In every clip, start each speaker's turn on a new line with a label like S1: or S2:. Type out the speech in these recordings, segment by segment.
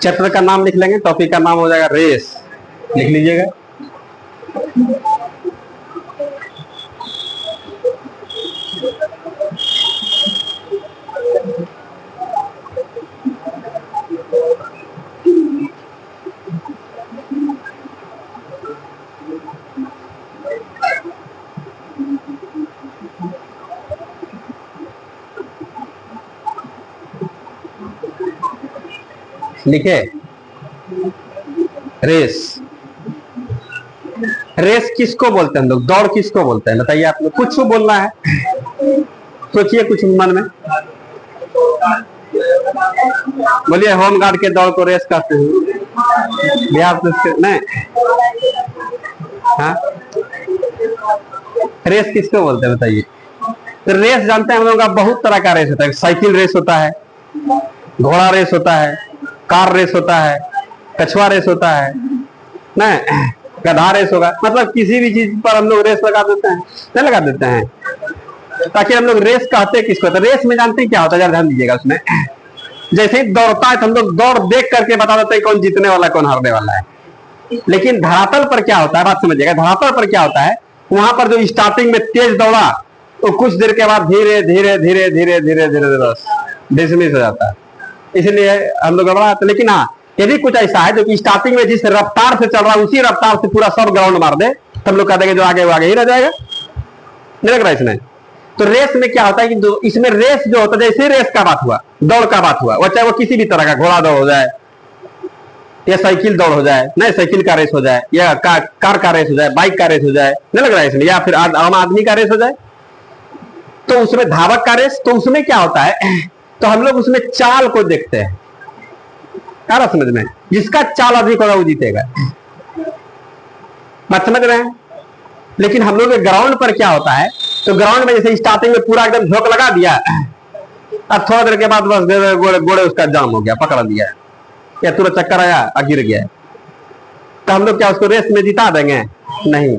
S1: Chapter का नाम लिख लेंगे, टॉपिक का नाम हो जाएगा रेस, लिख लीजिएगा। लिखे रेस। रेस किसको बोलते हैं हम लोग, दौड़ किसको बोलते हैं, बताइए आप लोग। कुछ बोलना है, सोचिए कुछ मन में, बोलिए। होम गार्ड के दौड़ को रेस कहते हैं, बिहार पुलिस नहीं। हाँ, रेस किसको बोलते हैं बताइए। तो रेस जानते हैं हम लोग का बहुत तरह का रेस होता है। साइकिल रेस होता है, घोड़ा रेस होता है, कार रेस होता है, कछुआ रेस होता है, नहीं गधा रेस होगा। मतलब किसी भी चीज पर हम लोग रेस लगा देते हैं, नहीं लगा देते हैं, ताकि हम लोग रेस कहते हैं किसको। तो रेस में जानते हैं क्या होता है, ध्यान दीजिएगा। उसमें जैसे ही दौड़ता है तो हम लोग दौड़ देख करके बता देते हैं कौन जीतने वाला कौन हारने वाला है। लेकिन धरातल पर क्या होता है, बात समझिएगा। धरातल पर क्या होता है, वहां पर जो स्टार्टिंग में तेज दौड़ा तो कुछ देर के बाद धीरे धीरे धीरे धीरे धीरे धीरे बस डिसमिस हो जाता है, इसलिए हम लोग गड़बड़ा। लेकिन हाँ, यदि कुछ ऐसा है जो कि स्टार्टिंग में जिस रफ्तार से चल रहा है उसी रफ्तार से पूरा सब ग्राउंड मार दे, तो हम लोग कह देंगे जो आगे वो आगे ही रह जाएगा। नहीं लग रहा इसमें। तो रेस में क्या होता है कि इसमें रेस जो होता है, जैसे रेस का बात हुआ, दौड़ का बात हुआ, वो चाहे वो किसी भी तरह का घोड़ा दौड़ हो जाए या साइकिल दौड़ हो जाए, नहीं साइकिल का रेस हो जाए, या कार का रेस हो जाए, बाइक का रेस हो जाए, नहीं लग रहा है इसमें, या फिर आम आदमी का रेस हो जाए, तो उसमें धावक का रेस। तो उसमें क्या होता है, तो हम लोग उसमें चाल को देखते हैं, क्या समझ में, जिसका चाल अधिक होगा वो जीतेगा। बात समझ रहे हैं। लेकिन हम लोग ग्राउंड पर क्या होता है, तो ग्राउंड में जैसे स्टार्टिंग में पूरा एकदम झोंक लगा दिया, अब थोड़ा देर के बाद बस गोड़े उसका जाम हो गया, पकड़ दिया, या तुरंत चक्कर आया और गिर गया, तो हम लोग क्या उसको रेस में जिता देंगे? नहीं।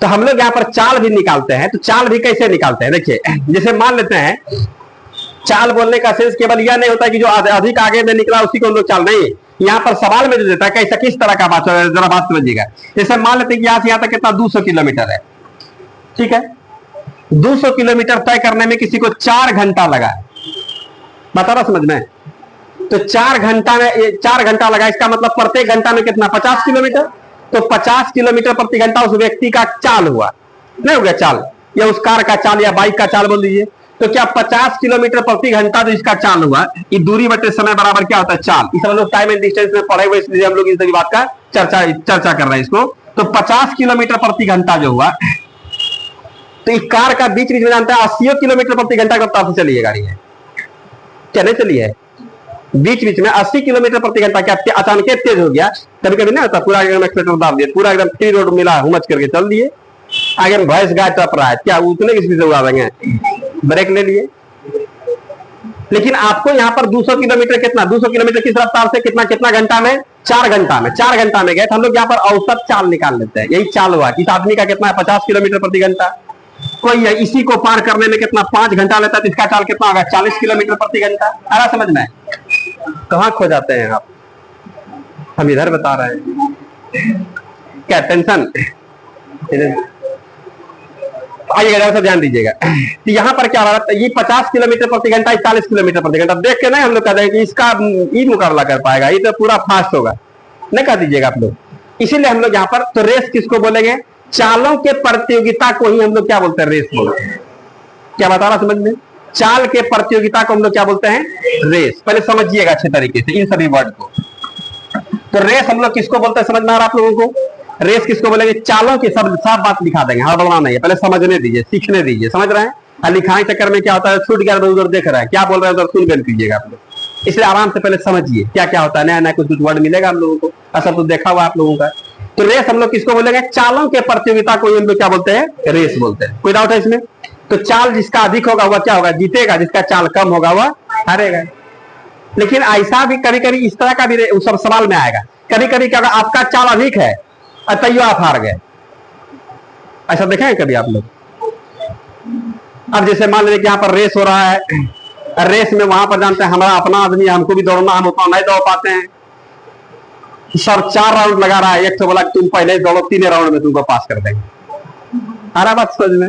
S1: तो हम लोग यहाँ पर चाल भी निकालते हैं। तो चाल भी कैसे निकालते हैं, देखिए। जैसे मान लेते हैं, चाल बोलने का सेंस केवल यह नहीं होता कि जो अधिक आगे में निकला उसी को हम लोग चाल, नहीं। यहाँ पर सवाल में जो देता है कैसा किस तरह का बात, जरा बात समझिएगा। जैसे मान लेते हैं कि यहाँ से यहाँ तक कितना 200 किलोमीटर है, ठीक है। 200 किलोमीटर तय करने में किसी को 4 घंटा लगा, बता रहा समझ में। तो 4 घंटा में 4 घंटा लगा, इसका मतलब प्रत्येक घंटा में कितना, 50 किलोमीटर। तो 50 किलोमीटर प्रति घंटा उस व्यक्ति का चाल हुआ, नहीं हो गया चाल, या उस कार का चाल या बाइक का चाल बोल दीजिए। तो क्या 50 किलोमीटर प्रति घंटा जो इसका चाल हुआ, ये दूरी बटे समय बराबर क्या होता है, चाल। इस हम लोग टाइम एंड डिस्टेंस में पढ़े हुए, इसलिए हम लोग इस बात का चर्चा कर रहे हैं इसको। तो 50 किलोमीटर प्रति घंटा जो हुआ, तो इस कार का बीच में जानता है 80 किलोमीटर प्रति घंटा का रफ्तार से चली है गाड़ी है, क्या नहीं चली है। बीच में 80 किलोमीटर प्रति घंटा क्या अचानक तेज हो गया, कभी कभी नहीं होता, पूरा एकदम एक्सीलेटर दाब दिए, पूरा एकदम फ्री रोड मिला हुमच करके चल दिए। आगे में भैंस गाय टप रहा है, क्या उतने की स्पीड से उड़ा देंगे, ब्रेक ले लिए। लेकिन आपको यहाँ पर 200 किलोमीटर कितना, 200 किलोमीटर किस रफ्तार से कितना घंटा में, 4 घंटा में। 4 घंटा में गए तो हम लोग यहाँ पर औसत चाल निकाल लेते हैं। यही चाल हुआ, इस आदमी का कितना है, 50 किलोमीटर प्रति घंटा। कोई है इसी को पार करने में कितना 5 घंटा लेता है, तो इसका चाल कितना होगा, 40 किलोमीटर प्रति घंटा। आ रहा समझ में। कहाँ खो जाते हैं आप, हम इधर बता रहे हैं, क्या टेंशन। आइएगा से ध्यान दीजिएगा। तो यहाँ पर क्या हो रहा है, ये 50 किलोमीटर प्रति घंटा, 40 किलोमीटर प्रति घंटा। देख के नहीं हम लोग कहते हैं कि इसका ये मुकाबला कर पाएगा, ये तो पूरा फास्ट होगा, नहीं कह दीजिएगा आप लोग। इसीलिए हम लोग यहाँ पर, तो रेस किसको बोलेंगे, चालों के प्रतियोगिता को ही हम लोग क्या बोलते हैं, रेस बोलते हैं। क्या बता रहा समझ में, चाल के प्रतियोगिता को हम लोग क्या बोलते हैं, रेस। पहले समझिएगा अच्छे तरीके से इन सभी वर्ड को। तो रेस हम लोग किसको बोलते हैं, समझ में आ रहा आप लोगों को। रेस किसको बोलेंगे, चालों की सब बात लिखा देंगे, हड़बड़ाना नहीं है, पहले समझने दीजिए, सीखने दीजिए, समझ रहे हैं। लिखाई चक्कर में क्या होता है, छूट गया उधर देख रहा है, क्या बोल रहे हैं उधर सुन कर कीजिएगा आप लोग। इसलिए आराम से पहले समझिए क्या क्या होता है, नया नया कुछ वर्ड मिलेगा हम लोगों को, ऐसा तो देखा हुआ आप लोगों का। तो रेस हम लोग किसको बोलेंगे, चालों के प्रतियोगिता को हम लोग क्या बोलते हैं, रेस बोलते हैं। कोई डाउट है इसमें। तो चाल जिसका अधिक होगा वह क्या होगा, जीतेगा, जिसका चाल कम होगा वह हारेगा। लेकिन ऐसा भी कभी कभी इस तरह का भी सब सवाल में आएगा, कभी कभी क्या आपका चाल अधिक है तैयो आप हार गए, ऐसा देखें कभी आप लोग। अब जैसे मान लीजिए कि यहाँ पर रेस हो रहा है, रेस में वहां पर जानते हैं हमारा अपना आदमी, हमको भी दौड़ना, हम उतना नहीं दौड़ पाते हैं। सर 4 राउंड लगा रहा है, एक तो बोला तुम पहले दौड़ो, 3 राउंड में तुमको पास कर देंगे। आ रहा बात समझ में?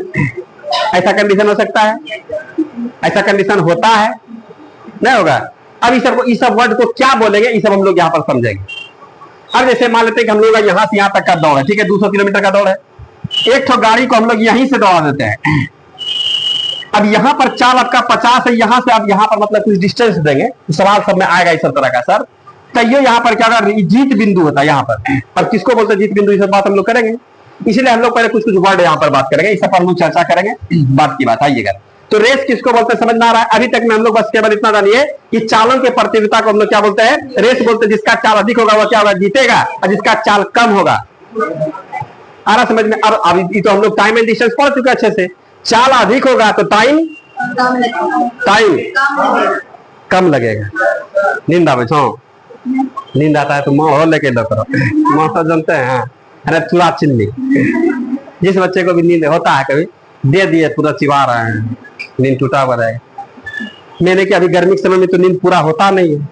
S1: ऐसा कंडीशन हो सकता है? ऐसा कंडीशन होता है? नहीं होगा। अब इस सब वर्ड को क्या बोलेंगे, ये सब हम लोग यहाँ पर समझेंगे। अब जैसे मान लेते हैं कि हम लोग यहाँ से यहाँ तक का दौड़ है, ठीक है, 200 किलोमीटर का दौड़ है। एक तो गाड़ी को हम लोग यहीं से दौड़ा देते हैं। अब यहाँ पर चाल आपका 50 है, यहाँ से आप यहाँ पर मतलब कुछ डिस्टेंस देंगे, सवाल सब में आएगा इस तरह का। सर कहिए यहाँ पर क्या होगा, जीत बिंदु होता है यहाँ पर किसको बोलते हैं जीत बिंदु, इस बात हम लोग करेंगे। इसलिए हम लोग पहले कुछ कुछ वर्ड यहाँ पर बात करेंगे, इस पर हम लोग चर्चा करेंगे बात की बात। आइएगा, तो रेस किसको बोलते हैं समझ में आ रहा है? अभी तक में हम लोग बस केवल इतना जानिए कि चालों के प्रतियोगिता को हम लोग क्या बोलते हैं, रेस बोलते हैं। जिसका चाल अधिक होगा वह क्या होगा, जीतेगा, और जिसका चाल कम होगा। आ रहा समझ में? और अभी तो हम लोग टाइम एंड डिस्टेंस पढ़ चुके अच्छे से। चाल अधिक होगा तो टाइम कम लगेगा। नींद आवे छो, नींद आता है तो माँ लेके दो करो, माँ सब जानते हैं। अरे चूड़ा चिल्ली, जिस बच्चे को भी नींद होता है कभी दे दिए, पूरा चिवा रहे हैं, नींद टूटा हुआ रहेगा। मैंने कि अभी गर्मी के समय में तो नींद पूरा होता नहीं है।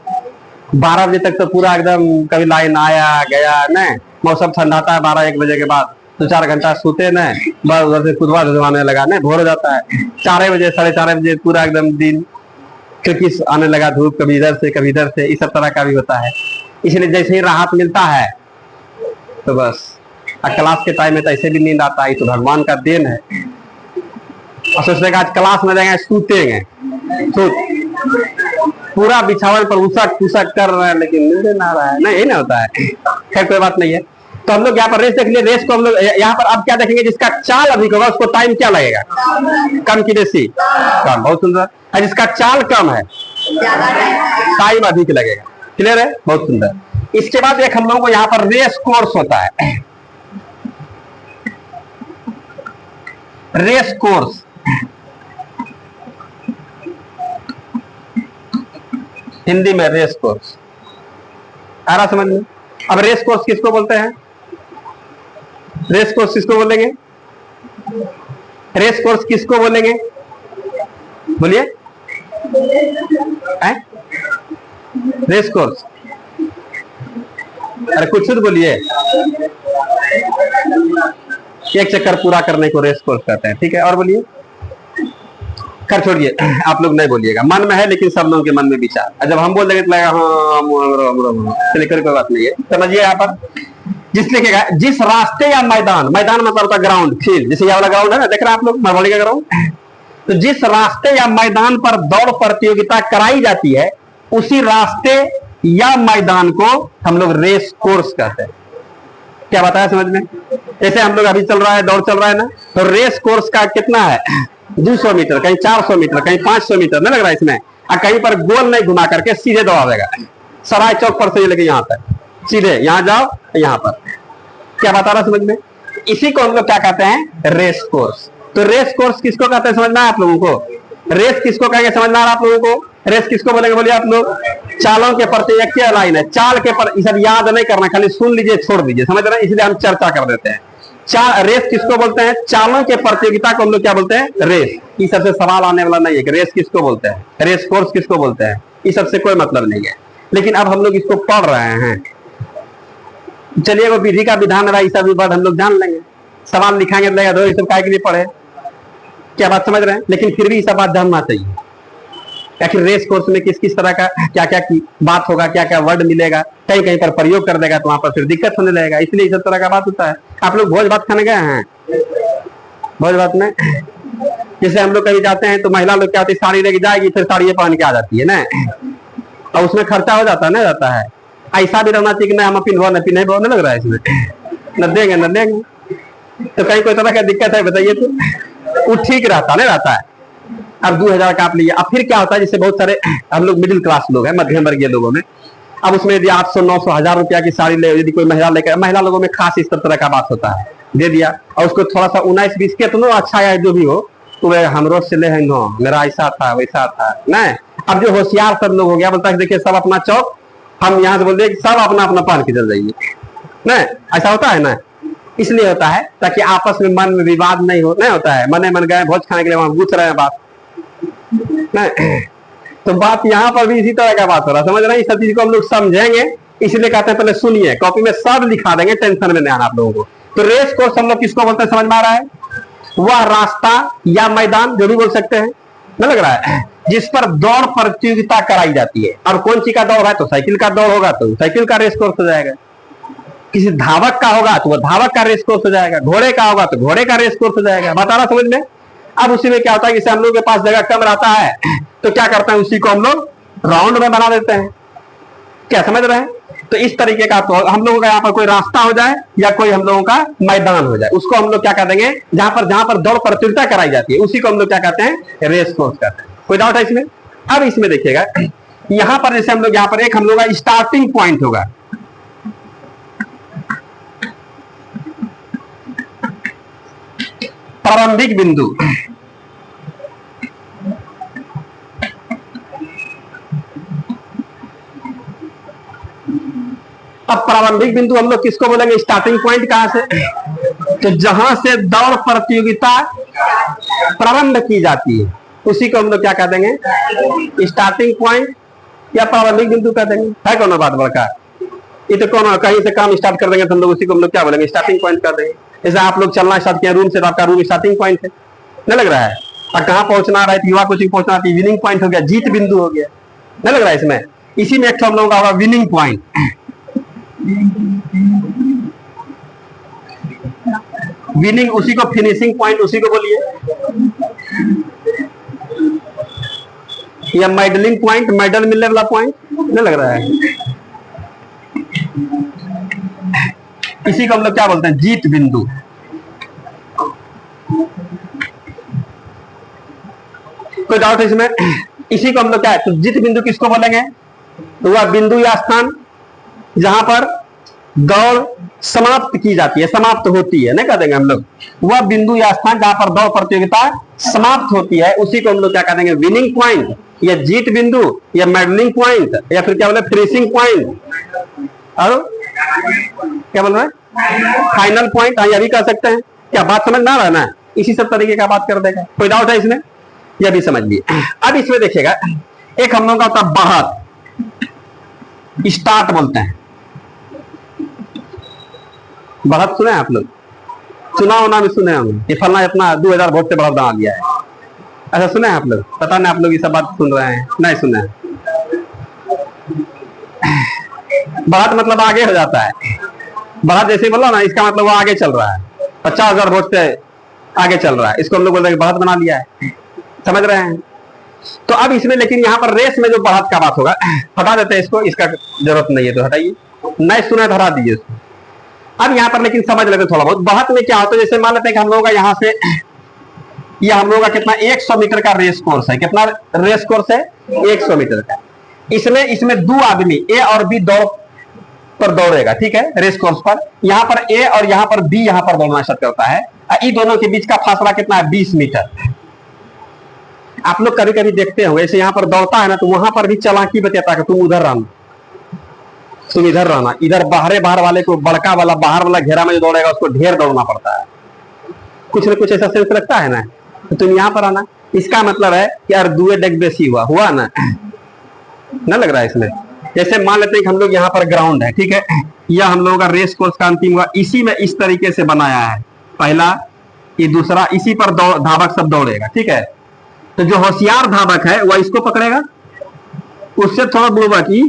S1: 12 बजे तक तो पूरा एकदम, कभी लाइन आया गया न, मौसम ठंडाता है 12-1 बजे के बाद, तो 4 घंटा सोते न, बस उधर से कुदवा धुआने लगा न, भोर हो जाता है। 4 बजे 4:30 बजे पूरा एकदम दिन खिड़की आने लगा, धूप कभी इधर से कभी इधर से, इस सब तरह का भी होता है। इसलिए जैसे ही राहत मिलता है तो बस, क्लास के टाइम में तो ऐसे भी नींद आता है, तो भगवान का देन है। और सोचते आज क्लास में जाएंगे सूतेंगे, तो पूरा बिछावन पर उसक पुसक कर रहे हैं, लेकिन नींद ना रहा है, नहीं ना होता है। खैर कोई बात नहीं है। तो हम लोग यहाँ पर रेस देख लिए, रेस को हम लोग यहाँ पर अब क्या देखेंगे, जिसका चाल अधिक होगा उसको टाइम क्या लगेगा, कम की बेसी, कम। बहुत सुंदर। और जिसका चाल कम है टाइम अधिक लगेगा। क्लियर है? बहुत सुंदर। इसके बाद एक हम लोगों को यहाँ पर रेस कोर्स होता है। रेस कोर्स, हिंदी में रेस कोर्स। आ रहा समझ में? अब रेस कोर्स किसको बोलते हैं? रेस कोर्स किसको बोलेंगे? रेस कोर्स किसको बोलेंगे? बोलिए। रेस कोर्स, अरे कुछ खुद बोलिए। एक चक्कर पूरा करने को रेस कोर्स कहते हैं, ठीक है। और बोलिए। कर छोड़िए, आप लोग नहीं बोलिएगा, मन में है लेकिन सब लोगों के मन में विचार। जब हम बोल देंगे तो लगेगा हाँ, चलिए कोई बात नहीं है। समझिए यहाँ पर जिस लिखेगा, जिस रास्ते या मैदान, मैदान मतलब होता है ग्राउंड, फील्ड, जैसे ये वाला ग्राउंड है ना, देख रहे हैं आप लोग मरवाड़ी का ग्राउंड। तो जिस रास्ते या मैदान पर दौड़ प्रतियोगिता कराई जाती है, उसी रास्ते या मैदान को हम लोग रेस कोर्स कहते हैं। क्या बताया समझ में? जैसे हम लोग अभी चल रहा है, दौड़ चल रहा है ना, तो रेस कोर्स का कितना है, 200 मीटर, कहीं 400 मीटर, कहीं 500 मीटर, नहीं लग रहा है इसमें। और कहीं पर गोल नहीं घुमा करके सीधे दौड़ा देगा, सराय चौक पर से लेके यहाँ तक, सीधे यहाँ जाओ यहाँ पर। क्या बता रहा समझ में? इसी को हम लोग क्या कहते हैं, रेस कोर्स। तो रेस कोर्स किसको कहते हैं समझना है आप लोगों को? रेस किसको कहेंगे समझना है आप लोगों को? रेस किसको बोलेंगे बोलिए आप लोग? चालों के प्रति एक लाइन है, चाल के पर, सब याद नहीं करना, खाली सुन लीजिए छोड़ दीजिए, समझ रहे हैं? इसलिए हम चर्चा कर देते हैं। रेस किसको बोलते हैं? चालों के प्रतियोगिता को हम लोग क्या बोलते हैं, रेस। इस सबसे सवाल आने वाला नहीं है कि रेस किसको बोलते हैं, रेस कोर्स किसको बोलते हैं, इस सबसे कोई मतलब नहीं है। लेकिन अब हम लोग इसको पढ़ रहे हैं, चलिए वो विधि का विधान रहा, सब वर्ड हम लोग जान लेंगे। सवाल लिखाएंगे तो लगेगा सब काय के लिए पढ़े, क्या बात समझ रहे हैं? लेकिन फिर भी सब बात जानना चाहिए कि रेस कोर्स में किस किस तरह का क्या क्या की बात होगा, क्या क्या वर्ड मिलेगा, कहीं कहीं पर प्रयोग कर देगा तो वहां पर फिर दिक्कत होने लगेगा। इसलिए इस तरह का बात होता है। आप लोग भोज भात खाने गए हैं? भोज भात में जैसे हम लोग कहीं जाते हैं तो महिला लोग क्या होती है, साड़ी लेके जाएगी, फिर साड़ी पहन के आ जाती है ना, और उसमें खर्चा हो जाता है, नहीं जाता है। ऐसा भी रहना चाहिए कि नहीं हम पिन्हो न पिन्हे, नहीं लग रहा है इसमें, न देंगे न देंगे, तो कहीं कोई तरह का दिक्कत है बताइए तो? वो ठीक रहता नहीं रहता है। अब 2000 का आप लिए, अब फिर क्या होता है, जैसे बहुत सारे हम लोग मिडिल क्लास लोग हैं, मध्यम वर्गीय लोगों में, अब उसमें यदि 800, 900, 1000 रुपया की साड़ी ले, यदि कोई महिला लेकर, महिला लोगों में खास इस तरह का बात होता है, दे दिया, और उसको थोड़ा सा 19-20 के तो अच्छा है जो भी हो, तो वे हमरो से ले हैं, मेरा ऐसा था वैसा था नहीं। अब जो होशियार सब लोग हो गया, बोलता है देखिए सब अपना चौक, हम यहाँ से बोलते हैं सब अपना अपना पान के चल जाइए, नहीं ऐसा होता है ना। इसलिए होता है ताकि आपस में मन में विवाद नहीं होता है। मने मन गए भोज खाने के लिए, वहां गुथ रहे हैं बात नहीं। तो बात यहाँ पर भी इसी तरह का बात हो रहा है, समझ रहे हैं? इस सब चीज को हम लोग समझेंगे, इसलिए कहते हैं पहले सुनिए, कॉपी में सब लिखा देंगे, टेंशन में नहीं आना आप लोगों को। तो रेस कोर्स हम लोग किसको बोलते हैं समझ में आ रहा है? वह रास्ता या मैदान, जो भी बोल सकते हैं, न लग रहा है, जिस पर दौड़ प्रतियोगिता कराई जाती है। और कौन सी का दौड़ है? तो साइकिल का दौड़ होगा तो साइकिल का रेस कोर्स हो जाएगा, किसी धावक का होगा तो वह धावक का रेस कोर्स हो जाएगा, घोड़े का होगा तो घोड़े का रेस कोर्स हो जाएगा। बता रहा समझ में? अब उसी में क्या होता है, जैसे हम लोग के पास जगह कम रहता है तो क्या करते हैं, उसी को हम लोग राउंड में बना देते हैं। क्या समझ रहे हैं? तो इस तरीके का तो हम लोगों का यहाँ पर कोई रास्ता हो जाए या कोई हम लोगों का मैदान हो जाए, उसको हम लोग क्या कर देंगे, जहां पर दौड़ प्रतियोगिता कराई जाती है, उसी को हम लोग क्या कहते हैं, रेस कोर्स कहते हैं। कोई डाउट है इसमें? अब इसमें देखिएगा, यहां पर जैसे हम लोग यहाँ पर एक हम लोग का स्टार्टिंग पॉइंट होगा, प्रारंभिक बिंदु। अब प्रारंभिक बिंदु हम लोग किसको बोलेंगे, स्टार्टिंग पॉइंट कहां से, तो जहां से दौड़ प्रतियोगिता प्रारंभ की जाती है, उसी को हम लोग क्या कह देंगे, स्टार्टिंग पॉइंट या प्रारंभिक बिंदु कह देंगे। है कौन बात बड़का? ये तो कौन कहीं से काम स्टार्ट कर देंगे तो हम लोग उसी को हम लोग क्या बोलेंगे, स्टार्टिंग पॉइंट कर देंगे। जैसे आप लोग चलना स्टार्ट किया रूम से, तो आपका रूम स्टार्टिंग पॉइंट है, नहीं लग रहा है? और कहाँ पहुंचना रहा है, युवा कोचिंग पहुंचना है, विनिंग पॉइंट हो गया, जीत बिंदु हो गया, नहीं लग रहा है इसमें? इसी में एक हम लोगों का होगा विनिंग पॉइंट। विनिंग उसी को, फिनिशिंग पॉइंट उसी को बोलिए, या मेडलिंग पॉइंट, मेडल मिलने वाला पॉइंट, नहीं लग रहा है? इसी को हम लोग क्या बोलते हैं, जीत बिंदु। कोई डाउट है इसमें? इसी को हम लोग क्या है, तो जीत बिंदु किसको बोलेंगे, तो वह बिंदु या स्थान जहां पर दौड़ समाप्त की जाती है, समाप्त होती है, नहीं कह देंगे हम लोग, वह बिंदु या स्थान जहां पर दौड़ प्रतियोगिता समाप्त होती है, उसी को हम लोग क्या कह देंगे, विनिंग पॉइंट या जीत बिंदु या मेडलिंग पॉइंट, या फिर क्या बोले, फिनिशिंग पॉइंट, और क्या बोल रहे हैं, फाइनल पॉइंट, यह भी कह सकते हैं। क्या बात समझ में आ रहा है ना? इसी सब तरीके का बात कर देगा। कोई डाउट है इसमें? यह भी समझ लिए। अब इसमें देखिएगा, एक हम लोग का होता है बढ़त, स्टार्ट बोलते हैं। बढ़त सुने आप लोग? चुनाव ना भी सुने हम, ये फलना अपना 2000 वोट से बढ़त बना दिया है, ऐसा सुने आप लोग? पता नहीं आप लोग ये सब बात सुन रहे हैं, नहीं सुने? बढ़त मतलब आगे हो जाता है। बढ़त जैसे बोला ना, इसका मतलब वो आगे चल रहा है, 50,000 वोट से आगे चल रहा है, इसको हम लोग बोलते हैं बढ़त बना लिया है। समझ रहे हैं? तो अब इसमें लेकिन यहाँ पर रेस में जो बढ़त का बात होगा, हटा देते हैं इसको, इसका जरूरत नहीं है तो हटाइए, नहीं सुना तो हटा दीजिए इसको। अब यहाँ पर लेकिन समझ लेते थोड़ा बहुत, बढ़त में क्या होता है, जैसे मान लेते हैं कि हम लोगों का यहाँ से, यह हम लोगों का कितना 100 मीटर का रेस कोर्स है। कितना रेस कोर्स है? 100 मीटर का। इसमें 2 आदमी ए और बी दौड़ पर दौड़ेगा, ठीक है, रेस कोर्स पर। यहाँ पर ए और यहाँ पर बी यहाँ पर दौड़ना स्टार्ट करता है, इन दोनों के बीच का फासला कितना है, 20 मीटर। आप लोग कभी कभी देखते हो ऐसे यहाँ पर दौड़ता है ना, तो वहां पर भी चालाकी बताता है कि तुम उधर रहना, तुम इधर रहना, इधर बाहर वाले को, बड़का वाला बाहर वाला घेरा में जो दौड़ेगा उसको ढेर दौड़ना पड़ता है, कुछ न कुछ ऐसा सेंस लगता है ना, तो तुम यहाँ पर आना। इसका मतलब है कि यार दुए डेग बेसी हुआ ना, न लग रहा है इसमें? जैसे मान लेते हैं कि हम लोग यहाँ पर ग्राउंड है, ठीक है, यह हम लोगों का रेस कोर्स का अंतिम हुआ, इसी में इस तरीके से बनाया है, पहला ये दूसरा, इसी पर धावक सब दौड़ेगा, ठीक है। तो जो होशियार धावक है वह इसको पकड़ेगा, उससे थोड़ा बुलवा की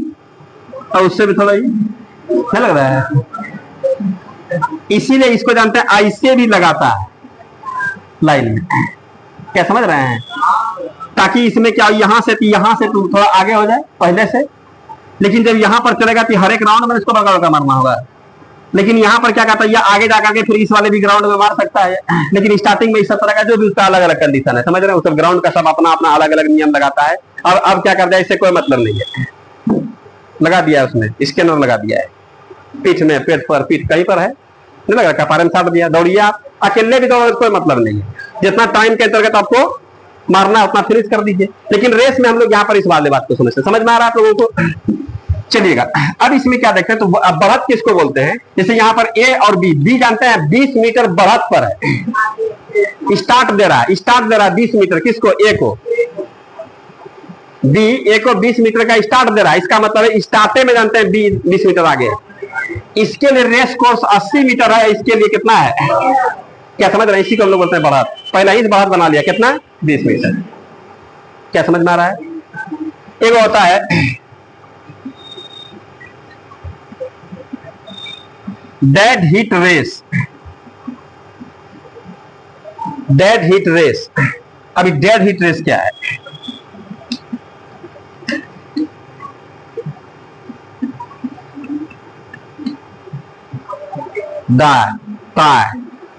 S1: और उससे भी थोड़ा ही, क्या लग रहा है? इसीलिए इसको जानते हैं ऐसे भी लगाता है लाइन में, क्या समझ रहे हैं? ताकि इसमें क्या, यहां से तुम थोड़ा आगे हो जाए पहले से, लेकिन जब यहां पर चलेगा तो हर एक राउंड में इसको बगा मारना होगा। लेकिन यहाँ पर क्या कहता है, आगे जाकर के फिर इस वाले भी ग्राउंड में मार सकता है, लेकिन स्टार्टिंग में इस तरह का जो भी उसका अलग अलग कंडीशन है, समझ रहे हैं? उस ग्राउंड का सब अपना अपना अलग अलग नियम लगाता है। और अब क्या करता है, इससे कोई मतलब नहीं है, लगा दिया है उसने, स्कैनर लगा दिया है पीठ में, पेट पर, पीठ कहीं पर है, नहीं लगा, कपारे में साट दिया, दौड़िए आप अकेले भी दौड़, कोई मतलब नहीं है, जितना टाइम के अंतर्गत आपको मारना है उतना फिनिश कर दीजिए। लेकिन रेस में हम लोग यहाँ पर इस वाले बात को समझते, समझ में आ रहा है आप लोगों को? चलिएगा, अब इसमें क्या देखते हैं, तो अब बढ़त किसको बोलते हैं? जैसे यहाँ पर ए और बी, बी जानते हैं 20 मीटर बढ़त पर है, स्टार्ट दे रहा है 20 मीटर, किसको? ए को। बी ए को 20 मीटर का स्टार्ट दे रहा है, इसका मतलब है स्टार्टे में जानते हैं 20 मीटर आगे। इसके लिए रेस कोर्स 80 मीटर है, इसके लिए कितना है? क्या समझ रहे हैं? इसी को हम लोग बोलते हैं बढ़त। पहला ही बढ़त बना लिया, कितना? 20 मीटर। क्या समझ में आ रहा है? एक होता है dead heat race. Dead heat race, अभी डेड हीट रेस क्या है?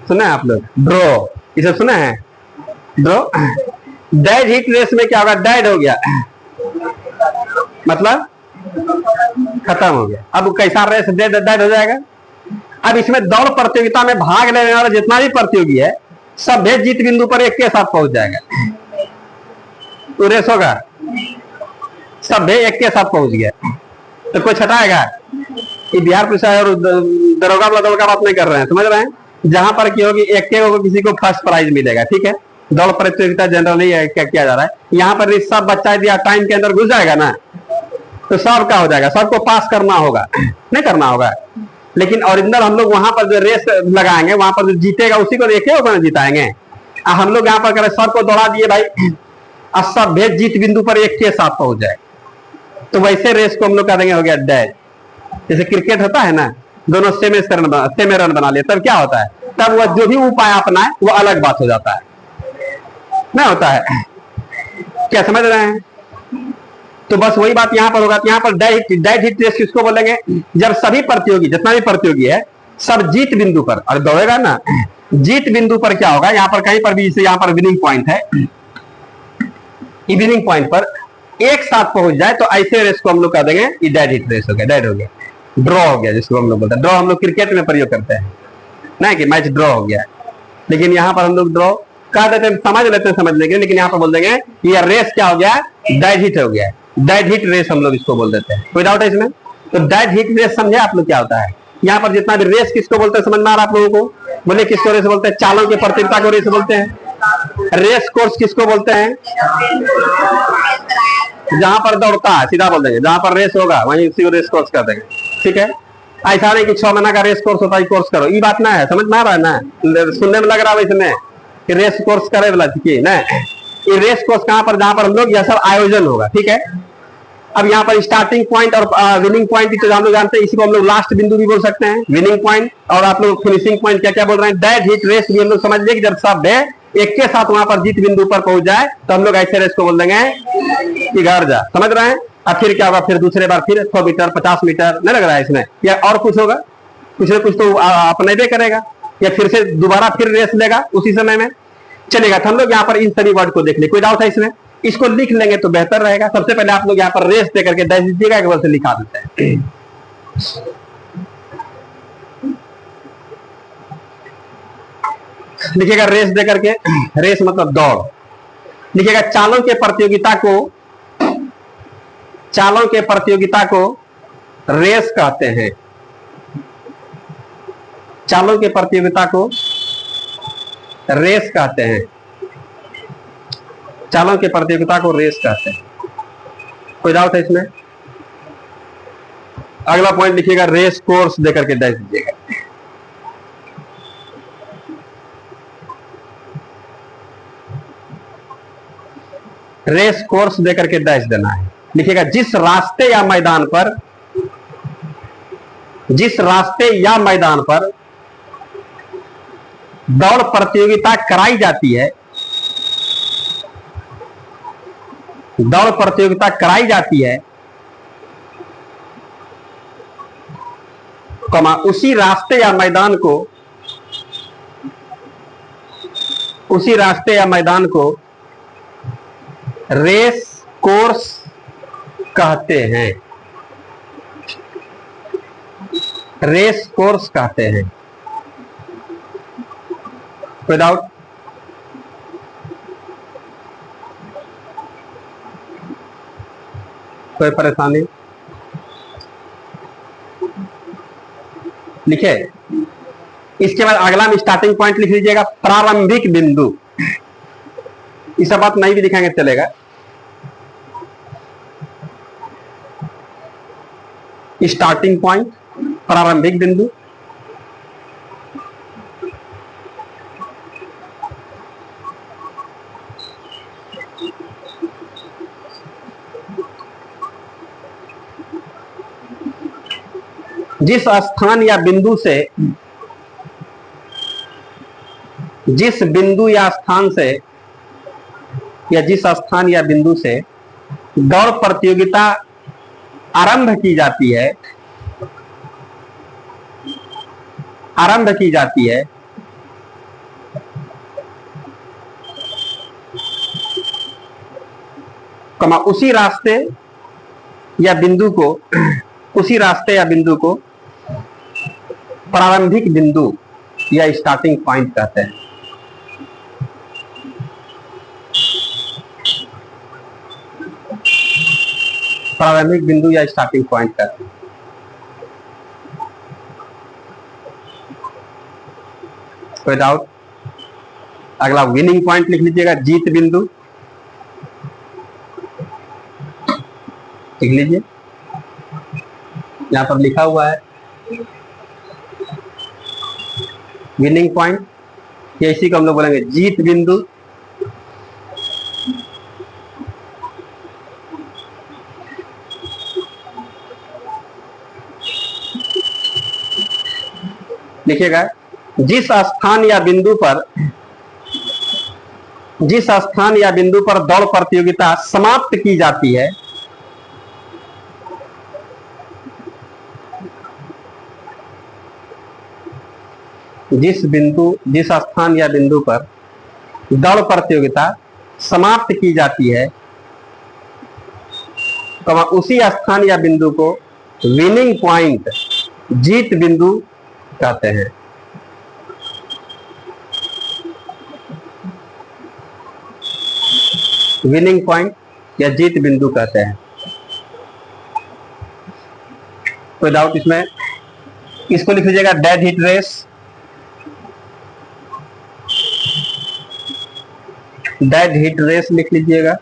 S1: सुना है आप लोग? ड्रॉ, इसे सुना है? ड्रॉ। डेड हीट रेस में क्या होगा? डेड हो गया मतलब खत्म हो गया। अब कैसा रेस? डेड हो जाएगा। अब इसमें दौड़ प्रतियोगिता में भाग लेने वाला जितना भी प्रतियोगी है, सब भेद जीत बिंदु पर एक के साथ पहुंच जाएगा। तो रेस होगा, सब भेद एक के साथ पहुंच गया, तो कोई छटाएगा? ये बिहार पुलिस और दरोगा वाला दौड़ का बात नहीं कर रहे हैं, समझ रहे हैं? जहां पर की होगी एक के किसी को फर्स्ट प्राइज मिलेगा, ठीक है? दौड़ प्रतियोगिता जनरली क्या किया जा रहा है, यहाँ पर सब बच्चा दिया टाइम के अंदर घुस जाएगा ना, तो सबका हो जाएगा, सबको पास करना होगा, नहीं करना होगा। लेकिन ओरिजिनल हम लोग वहां पर जो रेस लगाएंगे, वहां पर जो जीतेगा उसी को देखे होगा ना जिताएंगे। हम लोग यहाँ पर करें सबको दौड़ा दिए भाई, और सब भेद जीत बिंदु पर एक के साथ पहुंच जाए, तो वैसे रेस को हम लोग कह देंगे हो गया डेड। जैसे क्रिकेट होता है ना, दोनों सेम रन बना लिए, तब क्या होता है? तब वह जो भी उपाय अपनाए वो अलग बात हो जाता है, नहीं होता है? क्या समझ रहे हैं? तो बस वही बात यहाँ पर होगा। यहाँ पर डेड हीट रेस किसको बोलेंगे? जब सभी प्रतियोगी, जितना भी प्रतियोगी है, सब जीत बिंदु पर, और दौड़ेगा ना, जीत बिंदु पर क्या होगा? यहाँ पर कहीं पर भी, यहाँ पर विनिंग पॉइंट है, विनिंग पॉइंट पर एक साथ पहुंच जाए, तो ऐसे रेस को हम लोग कह देंगे ये डेड हीट रेस हो गया, डेड हो गया, ड्रॉ हो गया, जिसको हम लोग बोलते हैं। ड्रॉ हम लोग क्रिकेट में प्रयोग करते हैं ना, कि मैच ड्रॉ हो गया, लेकिन यहाँ पर हम लोग ड्रॉ कह देते हैं, समझ लेते हैं समझने के, लेकिन यहाँ पर बोल देंगे ये रेस क्या हो गया? डेड हीट हो गया, डेड हीट रेस हम लोग इसको बोल देते हैं। कोई डाउट है इसमें? तो डेड हीट रेस समझे आप लोग क्या होता है? यहाँ पर जितना भी रेस किसको बोलते हैं समझ में आ रहा है आप लोगों को? बोले किसको रेस बोलते हैं? चालों की प्रतियोगिता को रेस बोलते हैं। रेस कोर्स किसको बोलते हैं? जहां पर दौड़ता है, सीधा बोल देंगे, जहां पर रेस होगा वहीं उसी को रेस कोर्स कर देंगे, ठीक है? ऐसा नहीं कि 6 महीना का रेस कोर्स होता है, कोर्स करो, ये बात ना है, समझ में आ रहा है ना? सुनने में लग रहा है इसमें कि रेस कोर्स करे वाला थी ना, ये रेस कोर्स कहां पर? जहां पर हम लोग यह सब आयोजन होगा, ठीक है? अब यहाँ पर स्टार्टिंग पॉइंट और विनिंग पॉइंट तो हम लोग जानते हैं, इसी को हम लोग लास्ट बिंदु भी बोल सकते हैं, विनिंग पॉइंट। और आप लोग फिनिशिंग पॉइंट क्या क्या बोल रहे हैं? डेड हीट रेस भी हम लोग समझ लें कि जब सब है एक के साथ वहां पर जीत बिंदु पर पहुंच जाए, तो हम लोग ऐसे रेस को बोल देंगे कि घर जा, समझ रहे हैं? अब फिर क्या होगा? फिर दूसरे बार फिर 100 मीटर 50 मीटर नहीं लग रहा है इसमें, या और कुछ होगा? कुछ ना कुछ तो अपने करेगा, या फिर से दोबारा फिर रेस लेगा उसी समय में चलेगा। तो हम लोग यहाँ पर इन सभी वर्ड को देख ले, कोई डाउट है इसमें? इसको लिख लेंगे तो बेहतर रहेगा। सबसे पहले आप लोग यहाँ पर रेस दे करके दे दीजिएगा, एक बार से लिखा देते हैं। लिखिएगा रेस दे करके, रेस मतलब दौड़। लिखिएगा चालों के प्रतियोगिता को रेस कहते हैं। चालों के प्रतियोगिता को रेस कहते हैं। चालों के प्रतियोगिता को रेस कहते हैं। कोई डाउट है इसमें? अगला पॉइंट लिखिएगा रेस कोर्स देकर के दे दीजिएगा। रेस कोर्स देकर के डैश देना है। लिखिएगा जिस रास्ते या मैदान पर दौड़ प्रतियोगिता कराई जाती है, दौड़ प्रतियोगिता कराई जाती है, उसी रास्ते या मैदान को रेस कोर्स कहते हैं। रेस कोर्स कहते हैं। कोई डाउट? कोई परेशानी? लिखे। इसके बाद अगला में स्टार्टिंग पॉइंट लिख लीजिएगा, प्रारंभिक बिंदु। इस बात नहीं भी लिखेंगे चलेगा। स्टार्टिंग पॉइंट, प्रारंभिक बिंदु। जिस स्थान या बिंदु से, जिस बिंदु या स्थान से, या जिस स्थान या बिंदु से दौड़ प्रतियोगिता आरंभ की जाती है, आरंभ की जाती है, कमा उसी रास्ते या बिंदु को, उसी रास्ते या बिंदु को प्रारंभिक बिंदु या स्टार्टिंग पॉइंट कहते हैं। प्रारंभिक बिंदु या स्टार्टिंग पॉइंट कहते हैं। कोई डाउट? अगला विनिंग पॉइंट लिख लीजिएगा, जीत बिंदु लिख लीजिए, यहां पर लिखा हुआ है विनिंग पॉइंट, या इसी को हम लोग बोलेंगे जीत बिंदु। लिखिएगा, जिस स्थान या बिंदु पर, जिस स्थान या बिंदु पर दौड़ प्रतियोगिता समाप्त की जाती है, जिस स्थान या बिंदु पर दौड़ प्रतियोगिता समाप्त की जाती है, तो उसी स्थान या बिंदु को विनिंग पॉइंट, जीत बिंदु कहते हैं। विनिंग पॉइंट या जीत बिंदु कहते हैं। कोई डाउट इसमें? इसको लिख लीजिएगा dead heat race, dead heat race लिख लीजिएगा।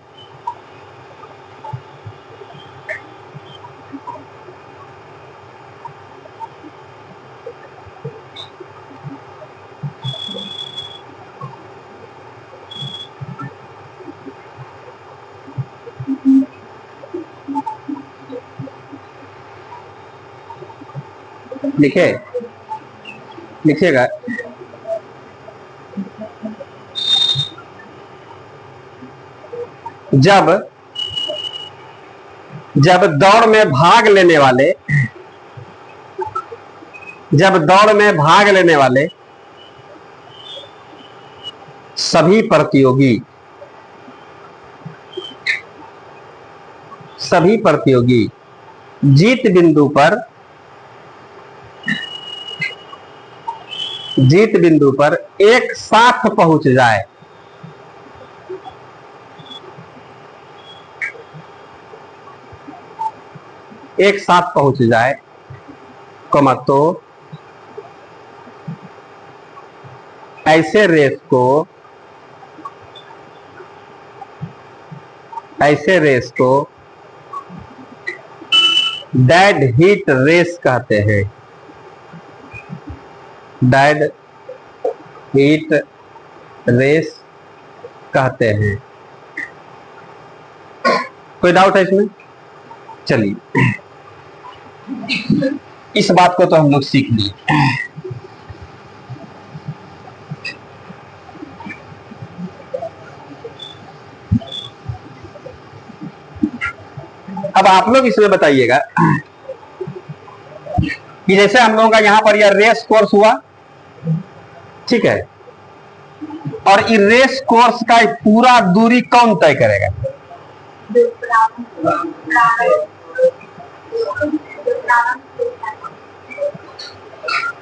S1: लिखे, लिखिएगा, जब दौड़ में भाग लेने वाले, जब दौड़ में भाग लेने वाले सभी प्रतियोगी, सभी प्रतियोगी जीत बिंदु पर, जीत बिंदु पर एक साथ पहुंच जाए, एक साथ पहुंच जाए, तो ऐसे रेस को, ऐसे रेस को डेड हिट रेस कहते हैं। डेड हिट रेस कहते हैं। कोई डाउट है इसमें? चलिए, इस बात को तो हम लोग सीख लिए। अब आप लोग इसमें बताइएगा कि जैसे हम लोगों का यहां पर यह रेस कोर्स हुआ, ठीक है, और इस रेस कोर्स का पूरा दूरी कौन तय करेगा?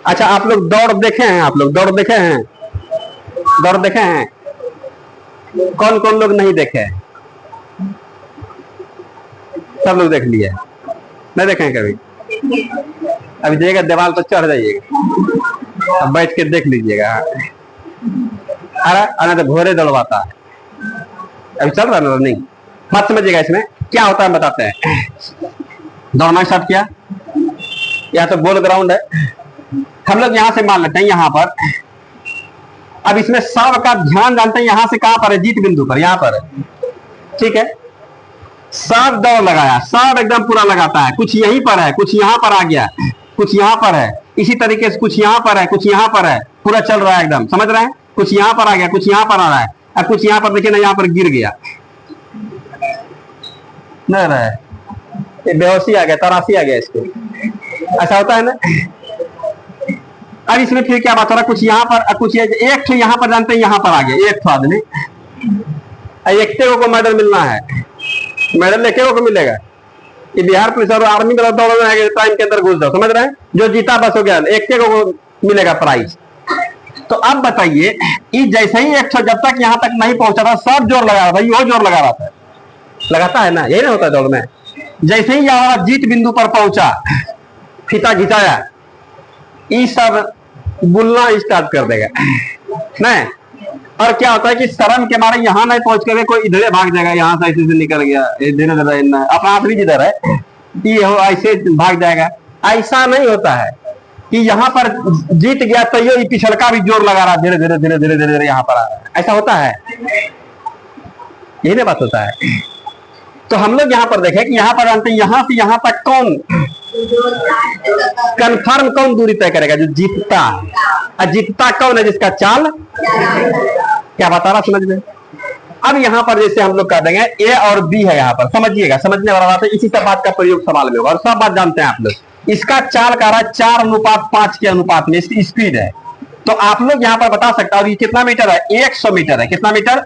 S1: अच्छा, आप लोग दौड़ देखे हैं? आप लोग दौड़ देखे हैं? दौड़ देखे हैं? कौन कौन लोग नहीं देखे हैं? सब लोग देख लिए, नहीं देखे हैं कभी? अभी जाइएगा दीवार पर चढ़ जाइएगा, अब बैठ के देख लीजिएगा। अरे तो घोड़े दौड़वाता है, अभी चल रहा है रनिंग। मत समझिएगा इसमें क्या होता है, बताते हैं। दौड़ना स्टार्ट किया, या तो गोल ग्राउंड है, हम लोग यहां से मान लेते हैं यहां पर। अब इसमें सबका ध्यान जानते हैं यहां से कहां पर है, जीत बिंदु पर, यहां पर है, ठीक है। सब दौड़ लगाया, सब एकदम पूरा लगाता है, कुछ यहीं पर है, कुछ यहां पर आ गया, कुछ यहां पर है, इसी तरीके से कुछ यहां पर है, कुछ यहां पर है, पूरा चल रहा है एकदम, समझ रहे हैं। कुछ यहां पर आ गया, कुछ यहां पर आ रहा है, और कुछ यहां पर देखिए ना, यहां पर गिर गया, नहीं रहा है, ये बेहोशी आ गया, तरासी आ गया इसको, ऐसा होता है ना। अब इसमें फिर क्या बात हो रहा है, कुछ यहाँ पर, कुछ एक तो यहाँ पर जानते हैं, यहाँ पर आ गया एक तो आदमी, एक को मेडल मिलना है, मेडल लेके को मिलेगा। ये बिहार पुलिस और आर्मी में दौड़ टाइम के अंदर घुस जाओ, समझ रहे हैं, जो जीता बस हो गया, एक को मिलेगा प्राइज। तो अब बताइए, जैसे ही एक जब तक यहाँ तक नहीं पहुंचा था, सब जोर लगा रहा था, वो जोर लगा रहा था, लगाता है ना, यही ना होता है दौड़ में। जैसे ही यहाँ जीत बिंदु पर पहुंचा, फीता घिंचाया, ये सब बुलना स्टार्ट कर देगा नहीं। और क्या होता है कि शर्म के मारे यहाँ नहीं पहुंच कर कोई इधर भाग जाएगा, यहाँ से ऐसे निकल गया, अपना आदमी जिधर है ये हो ऐसे भाग जाएगा। ऐसा नहीं होता है कि यहाँ पर जीत गया तो ये पिछड़का भी जोर लगा रहा, धीरे धीरे धीरे धीरे धीरे धीरे यहाँ पर आ रहा है, ऐसा होता है, यही ना बात होता है। तो हम लोग यहाँ पर देखें कि यहाँ पर जानते हैं, यहाँ से यहाँ तक कौन कंफर्म, कौन दूरी तय करेगा, जो जीतता है। जीतता कौन है, जिसका चाल क्या बता रहा, समझ में। अब यहाँ पर जैसे हम लोग कर देंगे ए और बी है, यहाँ पर समझिएगा, समझने वाला बात है, इसी सब बात का प्रयोग सवाल में होगा, और सब बात जानते हैं आप लोग। इसका चाल का रहा 4:5 के अनुपात में इसकी स्पीड है। तो आप लोग यहाँ पर बता सकते हैं, ये कितना मीटर है, 100 मीटर है, कितना मीटर,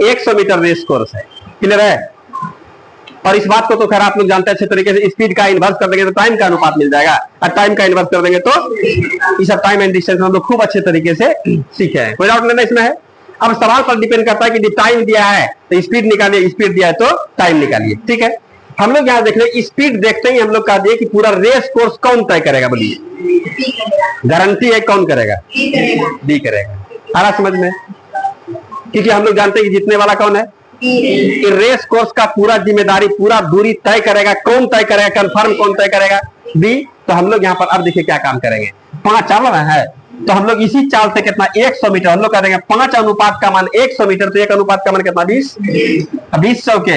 S1: 100 मीटर रेस कोर्स है, क्लियर है। और इस बात को तो खैर आप लोग जानते हैं अच्छे तरीके से, स्पीड का इन्वर्स कर देंगे तो टाइम का अनुपात मिल जाएगा, और टाइम का इन्वर्स कर देंगे तो इस टाइम एंड डिस्टेंस हम लोग खूब अच्छे तरीके से सीखे हैं, कोई डाउट नहीं इसमें है। अब सवाल पर डिपेंड करता है कि टाइम दिया है तो स्पीड निकालिए, स्पीड दिया है तो टाइम निकालिए, ठीक है। हम लोग यहाँ देख रहे, स्पीड देखते ही हम लोग कह दिए कि पूरा रेस कोर्स कौन तय करेगा, बोलिए, गारंटी है कौन करेगा, डी करेगा, आ रहा समझ में। क्योंकि हम लोग जानते हैं कि जीतने वाला कौन है, कि रेस कोर्स का पूरा जिम्मेदारी, पूरा दूरी तय करेगा, कौन तय करेगा, कंफर्म कौन तय करेगा, बी। तो हम लोग यहाँ पर अब देखिए क्या काम करेंगे, 5 चाल है, तो हम लोग इसी चाल से कितना 100 मीटर हम लोग कह देंगे, 5 अनुपात का मान 100 मीटर, तो 1 अनुपात का मान कितना 20 सौ के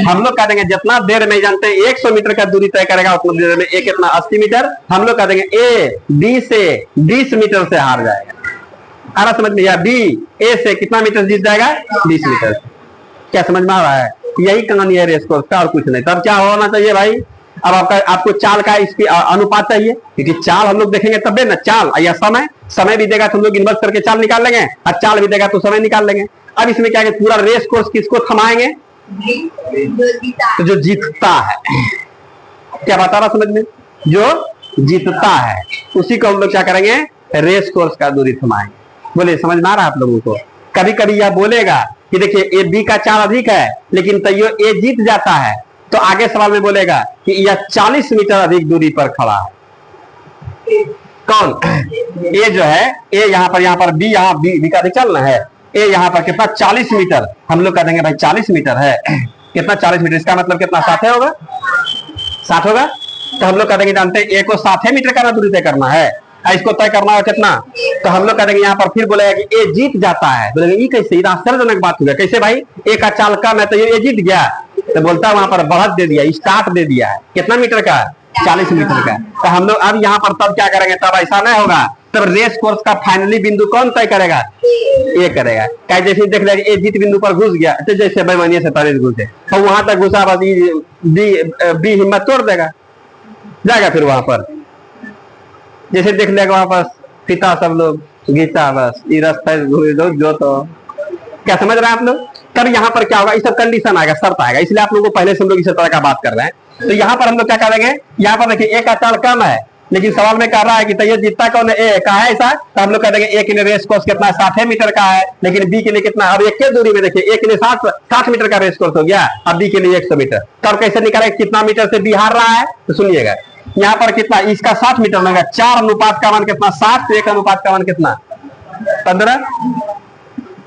S1: हम लोग कह देंगे, जितना देर में जानते हैं 100 मीटर का दूरी तय करेगा, उतना देर में ए कितना 80 मीटर, हम लोग कह देंगे ए बी से 20 मीटर से हार जाएगा, आ रहा समझ में, या बी ए से कितना मीटर जीत जाएगा, 20 मीटर। क्या समझ में आ रहा है, यही कहानी है रेस कोर्स का, और कुछ नहीं। तब क्या होना चाहिए भाई, अब आपको चाल का अनुपात चाहिए, क्योंकि चाल हम लोग देखेंगे तब ना, चाल या समय भी देगा तो हम लोग इन्वर्स करके चाल निकाल लेंगे, और चाल भी देगा तो समय निकाल लेंगे। अब इसमें क्या है, पूरा रेस कोर्स किसको थमाएंगे, तो जो जीतता है, क्या बता रहा समझ में, जो जीतता है उसी को हम लोग क्या करेंगे, रेस कोर्स का दूरी थमाएंगे। बोले समझ में आ रहा है आप लोगों को। कभी कभी यह बोलेगा कि देखिए ए बी का चाल अधिक है, लेकिन तैयो ए जीत जाता है, तो आगे सवाल में बोलेगा कि यह 40 मीटर अधिक दूरी पर खड़ा है। कौन, ए जो है, ए यहाँ पर बी, यहाँ बी का अधिक चलना है, ए यहाँ पर कितना 40 मीटर, हम लोग कह देंगे भाई 40 मीटर है, कितना 40 मीटर, इसका मतलब कितना 60 होगा, 60 होगा। तो हम लोग कह देंगे, जानते हैं ए को 60 मीटर का दूरी तय करना है, इसको तय करना है कितना, तो हम लोग कहेंगे यहाँ पर फिर बोलेगा कि ए जीत जाता है। बोलेंगे ये कैसे, आश्चर्यजनक बात हो गया, कैसे भाई, ए का चाल कम है तो ये जीत गया, तो बोलता है वहां पर बढ़त दे दिया, स्टार्ट दे दिया है, कितना मीटर का, 40 मीटर का। तो हम लोग अब यहाँ पर तब क्या करेंगे, तब ऐसा नहीं होगा, तब रेस कोर्स का फाइनली बिंदु कौन तय करेगा, ये करेगा। क्या जैसे देख लिया ए जीत बिंदु पर घुस गया, तो जैसे बेईमानी से 40 घुसे, तो वहां तक घुसा, बस बी हिम्मत तोड़ देगा, जाएगा फिर वहां पर, जैसे देख लेगा वहां पर पिता सब लोग गीता, बस ये रास्ता जो, तो क्या समझ रहे हैं आप लोग। तब यहाँ पर क्या होगा, ये सब कंडीशन आएगा, शर्त आएगा, इसलिए आप लोगों को पहले से हम लोग इस तरह का बात कर रहे हैं। तो यहाँ पर हम लोग क्या करेंगे, यहाँ पर देखिए ए का चाल कम है, लेकिन सवाल में कह रहा है कि तैयो जीतता कौन है, ए का है ऐसा, तो हम लोग कह देंगे ए के लिए रेस कोर्स कितना 60 मीटर का है, लेकिन बी के लिए कितना, अब एक के दूरी में देखिए ए के लिए 60 मीटर का रेस कोर्स हो गया, अब बी के लिए 100 मीटर। तब कैसे निकालेगा कितना मीटर से बी हार रहा है, तो सुनिएगा, यहाँ पर कितना, इसका 60 मीटर लगेगा। 4 अनुपात का मान कितना, 60, तो 1 अनुपात का मान कितना, 15।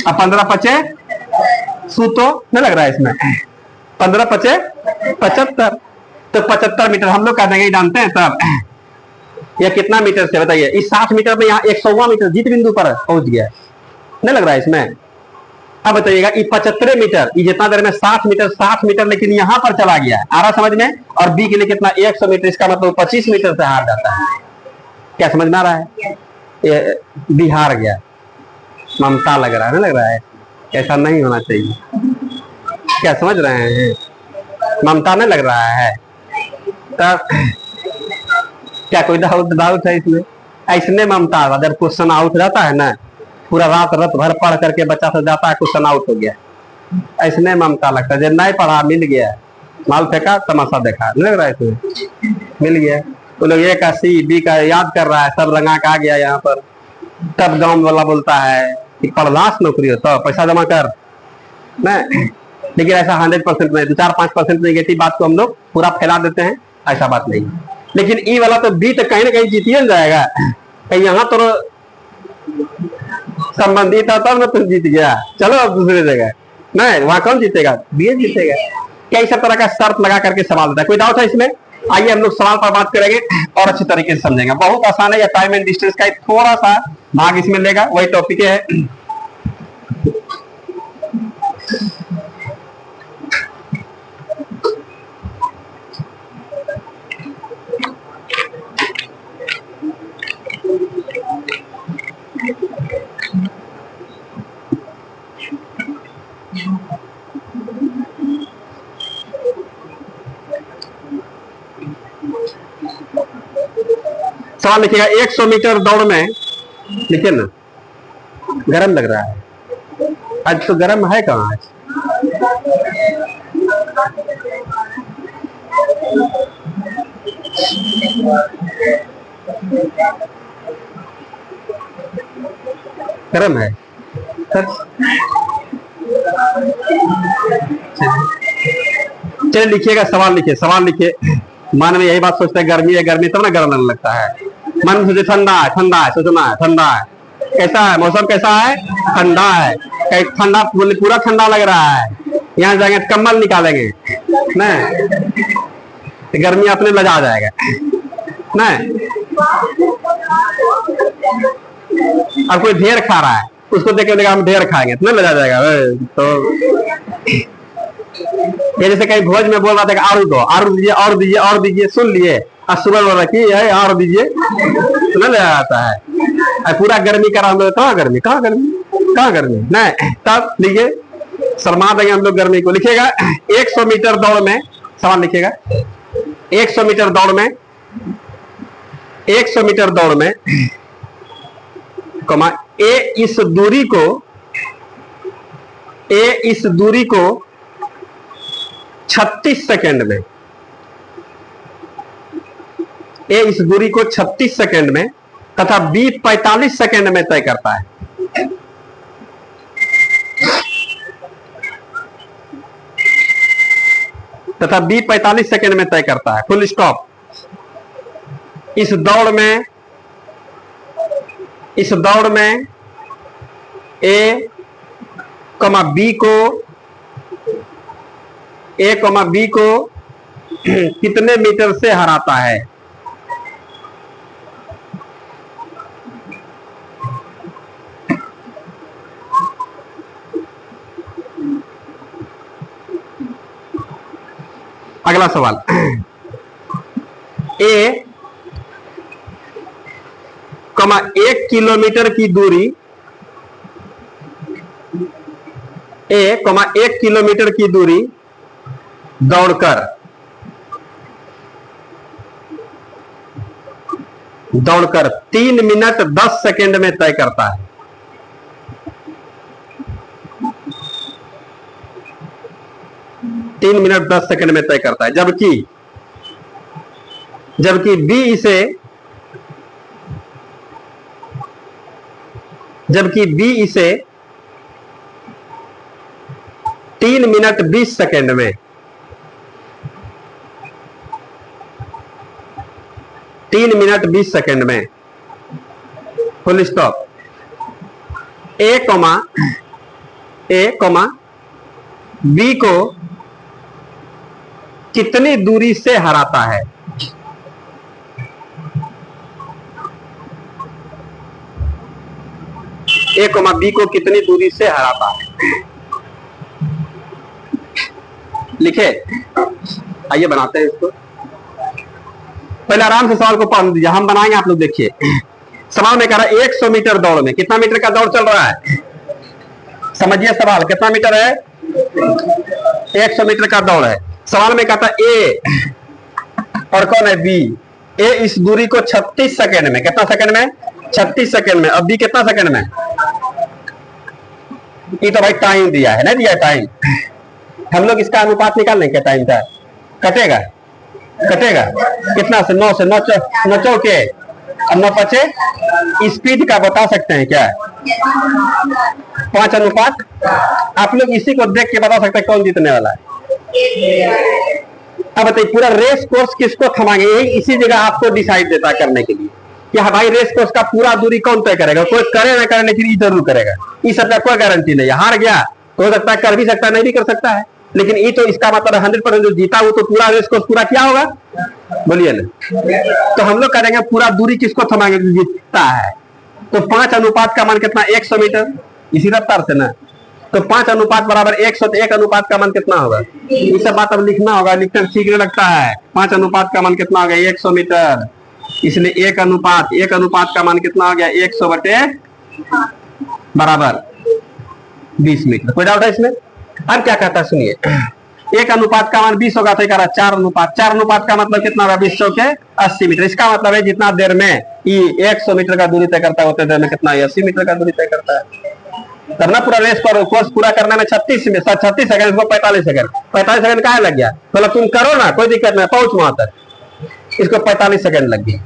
S1: अब 15 पचे सूतो नहीं लग रहा है इसमें, 15 पचे 75, तो 75 मीटर हम लोग कह देंगे, जानते हैं तब यह कितना मीटर से बताइए। इस 60 मीटर में यहाँ 100वां मीटर जीत बिंदु पर पहुंच गया, नहीं लग रहा है इसमें। अब बताइएगा ये 75 मीटर, ये जितना देर में 60 मीटर, 60 मीटर लेकिन यहां पर चला गया, आ रहा समझ में। और बी के लिए कितना, 100 मीटर, इसका मतलब 25 मीटर से हार जाता है। क्या समझ में आ रहा है, ये बी हार गया। ममता लग रहा है, नहीं लग रहा है, ऐसा नहीं होना चाहिए। क्या समझ रहे हैं, ममता नहीं लग रहा है। तब क्या कोई डाउट है इसमें, ऐसने ममता अगर क्वेश्चन आउट जाता है ना, पूरा रात भर पढ़ करके बच्चा सब जाता है, क्वेश्चन आउट हो गया, ऐसने ममता लगता है। जब नहीं पढ़ा मिल गया, माल फेंका तमाशा देखा, नहीं लग रहा है इसमें, मिल गया। वो लोग ए का सी बी का याद कर रहा है, सब रंगा के आ गया यहाँ पर। तब गांव वाला बोलता है कि पढ़लास नौकरी हो तो पैसा जमा कर, नहीं। लेकिन ऐसा 100% नहीं, 2-4-5% नेगेटिव बात को हम लोग पूरा फैला देते हैं, ऐसा बात नहीं। लेकिन ई वाला तो बी तो कहीं ना कहीं जीतिए जाएगा, कहीं यहाँ तो संबंधित था तब ना तुम जीत गया, चलो अब दूसरी जगह, नहीं वहां कौन जीतेगा, बी जीतेगा। क्या इस तरह का शर्त लगा करके सवाल देता है, कोई डाउट है इसमें। आइए हम लोग सवाल पर बात करेंगे और अच्छी तरीके से समझेंगे। बहुत आसान है, या टाइम एंड डिस्टेंस का थोड़ा सा भाग इसमें लेगा, वही टॉपिक है। सवाल लिखिएगा, 100 मीटर दौड़ में, लिखिए ना, गरम लग रहा है आज तो, गरम है कहाँ आज, गरम है चलिए लिखिएगा, सवाल लिखिए, सवाल लिखिए। मन में यही बात सोचते हैं, गर्मी है, गर्मी तब ना गर्म लगने लगता है। मन में सोचे ठंडा है, ठंडा है, सोचना है ठंडा है, कैसा है मौसम, कैसा है, ठंडा है, ठंडा पूरा ठंडा लग रहा है, यहाँ जाएंगे कम्बल निकालेंगे, नहीं गर्मी अपने लजा जाएगा, नहीं। अब कोई ढेर खा रहा है, उसको देख के हम ढेर खाएंगे तो नहीं लजा जाएगा। तो ये जैसे कहीं भोज में बोल रहा था कि आरू दो, आरू दीजिए, और दीजिए, और दीजिए, सुन लिए, और सुबह बोल रहा कि है और दीजिए, तो नहीं ले आता है। पूरा गर्मी करा हम लोग, कहाँ गर्मी, कहाँ गर्मी, कहाँ गर्मी, नहीं। तब लिखिए, शर्मा देंगे हम लोग गर्मी को। लिखिएगा 100 मीटर दौड़ में, सवाल लिखिएगा 100 मीटर दौड़ में, 100 मीटर दौड़ में कमा ए इस दूरी को 36 सेकंड में, ए इस दूरी को 36 सेकंड में तथा बी 45 सेकंड में तय करता है। तथा बी 45 सेकंड में तय करता है, फुल स्टॉप। इस दौड़ में ए कमा बी को कितने मीटर से हराता है। अगला सवाल, ए कमा 1 किलोमीटर की दूरी, ए कमा 1 किलोमीटर की दूरी दौड़कर 3 मिनट 10 सेकंड में तय करता है। 3 मिनट 10 सेकंड में तय करता है, जबकि बी इसे 3 मिनट 20 सेकंड में 3 मिनट 20 सेकंड में, फुल स्टॉप। ए कॉमा बी को कितनी दूरी से हराता है? ए कॉमा बी को कितनी दूरी से हराता है? लिखे, आइए बनाते हैं इसको। पहले आराम से सवाल को पढ़ दीजिए, हम बनाएंगे, आप लोग देखिए। सवाल में कह रहा है 100 मीटर दौड़ में कितना मीटर का दौड़ चल रहा है? समझिए सवाल कितना मीटर है? 100 मीटर का दौड़ है। सवाल में कहता है ए और कौन है? बी। ए इस दूरी को 36 सेकंड में, कितना सेकंड में? 36 सेकंड में। अब बी कितना सेकंड में? ये तो भाई टाइम दिया है ना, दिया टाइम। हम लोग इसका अनुपात निकाल लेंगे, टाइम का कटेगा कितना से? 9 से 9 चौके और 9 पचे। स्पीड का बता सकते हैं क्या? 5 अनुपात। आप लोग इसी को देख के बता सकते हैं कौन जीतने वाला है। अब बताइए पूरा रेस कोर्स किसको थमाएंगे? यही इसी जगह आपको डिसाइड देता करने के लिए कि हाँ भाई रेस कोर्स का पूरा दूरी कौन तय करेगा। कोई करे ना करे, लेकिन जरूर करेगा। इस सब का कोई गारंटी नहीं है। हार गया तो हो सकता है कर भी सकता है, नहीं भी कर सकता है, लेकिन ये तो इसका मतलब 100% जो जीता वो तो पूरा रेस कोर्स पूरा किया होगा। बोलिए ना। तो हम लोग करेंगे पूरा दूरी किसको थमाएंगे? जो जीतता है। तो 5 अनुपात का मान कितना? 100 मीटर। इसी रफ्तार से ना, तो 5 अनुपात बराबर 100। तो 1 अनुपात का मान कितना होगा? ये सब बात अब लिखना होगा, लिखना ठीक नहीं लगता है। 5 अनुपात का मान कितना होगा? 100 मीटर। इसलिए 1 अनुपात का मान कितना हो गया? 100 बटे बराबर 20 मीटर। कोई डाउट है इसमें? अब क्या कहता है सुनिए। 1 अनुपात का मान 20 होगा तो 4 अनुपात का मतलब कितना होगा? 20 के 80 मीटर। इसका मतलब है जितना देर में ये 100 मीटर का दूरी तय करता है उतने देर में कितना 80 मीटर का दूरी तय करता है। तब ना पूरा रेस पर कोर्स पूरा करने में 36 सेकंड, इसको 45 सेकंड। 45 सेकंड कहाँ लग गया? मतलब तुम करो ना, कोई दिक्कत नहीं, पहुंच वहां तक। इसको 45 सेकंड लग गई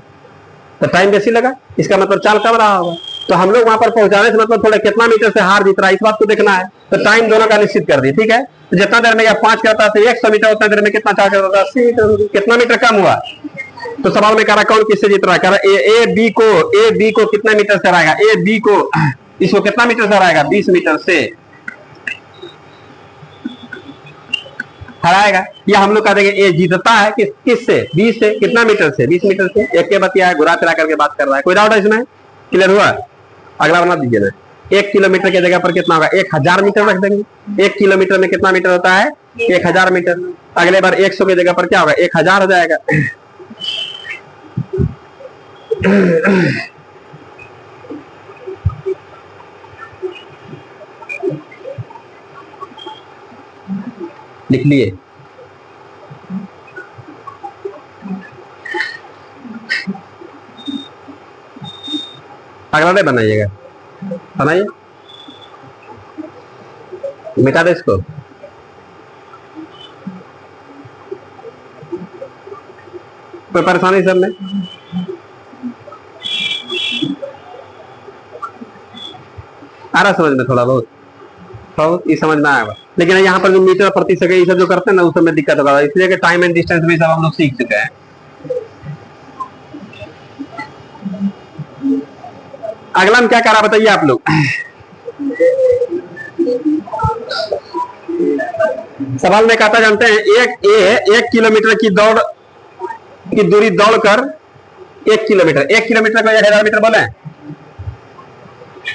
S1: तो टाइम बेसी लगा, इसका मतलब चाल कम रहा होगा। तो हम लोग वहां पर पहुंचाने से मतलब थोड़ा कितना मीटर से हार जीत रहा है इस बात को देखना है। तो टाइम दोनों का निश्चित कर दिए, ठीक है। तो जितना देर में 5 करता है 100 मीटर, उतना देर में कितना 4 करता है 80 मीटर। कितना मीटर कम हुआ? तो सवाल में कह रहा कौन किससे जीत रहा है? कह रहा ए बी को कितने मीटर से हराएगा? ए बी को इसको कितना मीटर से हराएगा? 20 मीटर से हराएगा। या हम लोग कह देंगे ए जीतता है किससे? 20 से। कितना मीटर से? 20 मीटर से। एक के बतिया है, घुरा फिरा करके बात कर रहा है। कोई डाउट है इसमें? क्लियर हुआ? अगला बना दीजिए ना। 1 किलोमीटर की जगह पर कितना होगा? 1000 मीटर रख देंगे। 1 किलोमीटर में कितना मीटर होता है? 1000 मीटर। अगले बार 100 की जगह पर क्या होगा? 1000 हो जाएगा। लिख लिए? अगला नहीं बनाइएगा, बनाइए, मिटा दे इसको। कोई परेशानी सब में? आ रहा समझ में? थोड़ा बहुत ये समझ में आएगा, लेकिन यहाँ पर जो मीटर प्रति सेकंड ये सब जो करते हैं ना उस समय दिक्कत होगा। इसलिए कि टाइम एंड डिस्टेंस भी सब हम लोग सीख चुके हैं। अगला हम क्या कर रहा बताइए आप लोग। सवाल में कहता जानते हैं एक किलोमीटर की दौड़ की दूरी दौड़कर 1 किलोमीटर को 1000 मीटर बोले।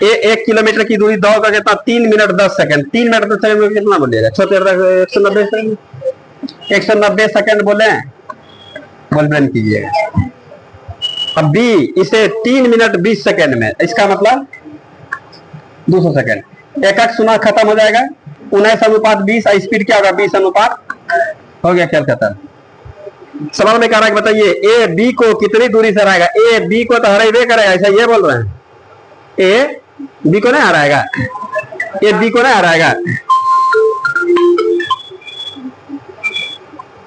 S1: 1 किलोमीटर की दूरी दौड़ कर कितना? 3 मिनट 10 सेकंड। 3 मिनट 10 सेकंड में कितना बोलिएगा? 190 सेकंड। 190 सेकंड बोले, बोल ब्रेन कीजिएगा। अब बी इसे 3 मिनट 20 सेकंड में, इसका मतलब 200 सेकंड। एक सुना खत्म हो जाएगा। 19 अनुपात 20। स्पीड क्या होगा? 20 अनुपात हो गया। क्या खत्म। सवाल में कह रहा है बताइए ए बी को कितनी दूरी से हराएगा? ए बी को तो हराई करेगा, ऐसा ये बोल रहे हैं। ए बी को नहीं हराएगा, ए बी को नहीं हराएगा,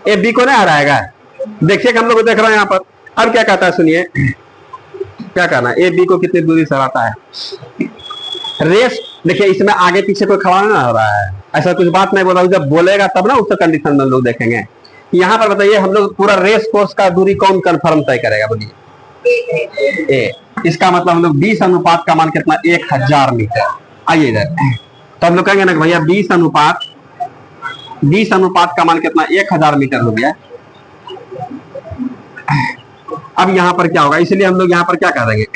S1: ए बी को नहीं हराएगा। देखिए हम लोग देख रहे हैं यहाँ पर। अब क्या कहता है सुनिए, क्या कहना? ए बी को कितनी दूरी से हराता है? रेस देखिए इसमें आगे पीछे कोई खड़ा ना हो रहा है, ऐसा कुछ बात नहीं बोला। जब बोलेगा तब ना उसका कंडीशन में लोग देखेंगे। यहाँ पर बताइए हम लोग पूरा रेस कोर्स का दूरी कौन कंफर्म तय करेगा? बोलिए ए, इसका मतलब हम लोग 20 अनुपात का मान कितना, 1000 मीटर। आइए इधर, तो हम लोग कहेंगे ना कि भैया 20 अनुपात का मान कितना, 1000 मीटर हो गया। अब यहाँ पर क्या होगा, इसलिए हम लोग यहाँ पर क्या कर देंगे,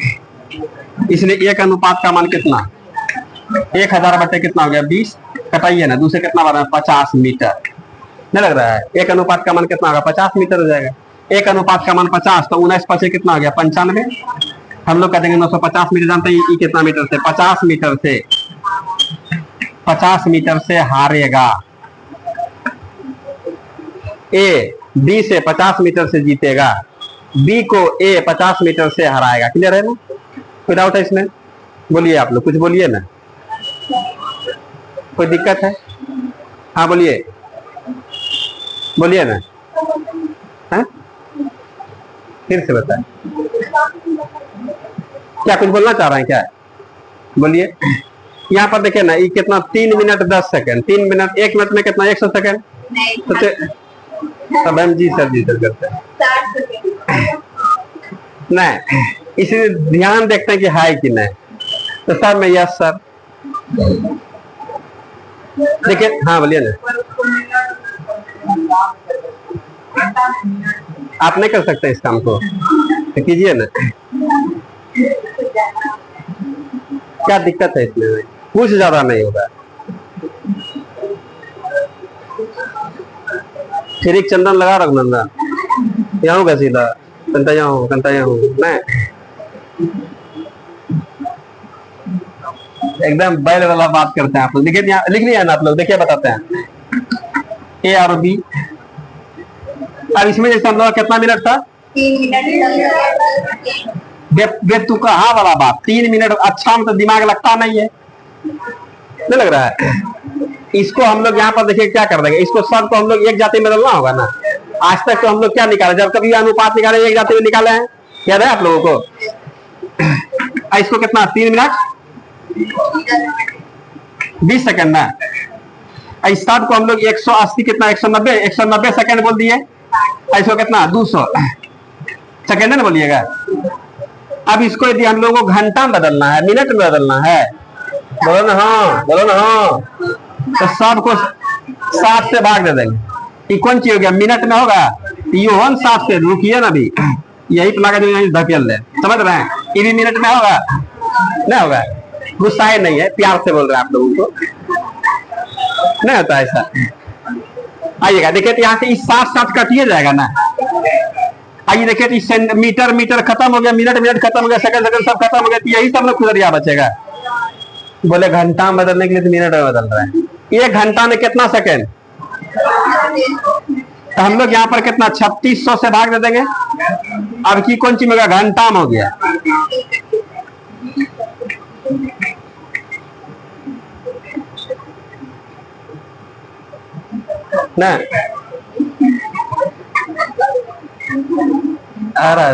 S1: इसलिए 1 अनुपात का मान कितना, 1000 बटे कितना हो गया 20, कटाइए ना, दूसरे कितना बना 50 मीटर, नहीं लग रहा है। 1 अनुपात का मान कितना होगा, 50 मीटर हो जाएगा। 1 अनुपात का मान 50, तो 19 पचे कितना हो गया 95। हम लोग कहते हैं 950 मीटर, जानते हैं ये कितना मीटर से, 50 मीटर से हारेगा। ए बी से 50 मीटर से जीतेगा, बी को ए 50 मीटर से हराएगा। क्लियर है ना, कोई डाउट है इसमें? बोलिए आप लोग, कुछ बोलिए ना, कोई दिक्कत है? हाँ बोलिए, बोलिए ना, है? फिर से बताएं, क्या कुछ बोलना चाह रहे हैं क्या? बोलिए। यहाँ पर देखिए ना, ये कितना 3 मिनट 10 सेकंड, 3 मिनट 1 मिनट में कितना 100 सेकंड। तो मैम जी सर करते हैं नहीं, इसलिए ध्यान देखते हैं कि है कि नहीं। तो सर मैं यस सर, देखिए हाँ बोलिए ना। आप नहीं कर सकते इस काम को, तो कीजिए ना, क्या दिक्कत है इसमें, कुछ ज्यादा नहीं होगा। फिर एक चंदन लगा रघुनंदन, यहाँ होगा सीधा, कंता यहाँ मैं एकदम बैल वाला बात करते हैं आप लोग। देखिए लिख लिया ना आप लोग, देखिए बताते हैं ए और बी। अब इसमें जैसे हम लोग कितना मिनट था,
S2: 3 मिनट।
S1: तू कहा वाला बात 3 मिनट, अच्छा मतलब दिमाग लगता नहीं है, नहीं लग रहा है। इसको हम लोग यहाँ पर देखिए क्या कर देंगे, इसको सब को हम लोग एक जाति में बदलना होगा ना। आज तक तो हम लोग क्या निकाले, जब कभी अनुपात निकाले एक जाति में निकाले हैं, याद है आप लोगों को? इसको कितना 3 मिनट 20 सेकंड ना। इस साथ को हम लोग 180 कितना 190 सेकंड बोल दिए। इसको कितना 200 सेकंड है ना बोलिएगा। अब इसको यदि हम लोगों को घंटा में बदलना है, मिनट में बदलना है, बोलो ना हाँ, बोलो ना हाँ, तो सबको 60 से भाग दे देंगे। ये कौन चीज हो गया, मिनट में होगा, ये 60 से, रुकिए ना भी, यही लगा जो यही धकेल दे, समझ रहे हैं? ये भी मिनट में होगा, नहीं होगा? गुस्साए नहीं है, प्यार से बोल रहे हैं आप लोगों को, नहीं होता ऐसा। आइएगा देखिए, तो यहाँ से इस 60 कटिए जाएगा ना। आइए देखिए, तो मीटर खत्म हो गया, मिनट खत्म हो गया, सेकंड सब खत्म हो गया, तो यही सब लोग खुदरिया बचेगा। बोले घंटा में बदलने के लिए तो मिनट में बदल रहा है। 1 घंटा में कितना सेकंड, तो हम लोग यहाँ पर कितना 3600 से भाग दे देंगे। अब की कौन सी में घंटा में हो गया, ना अरे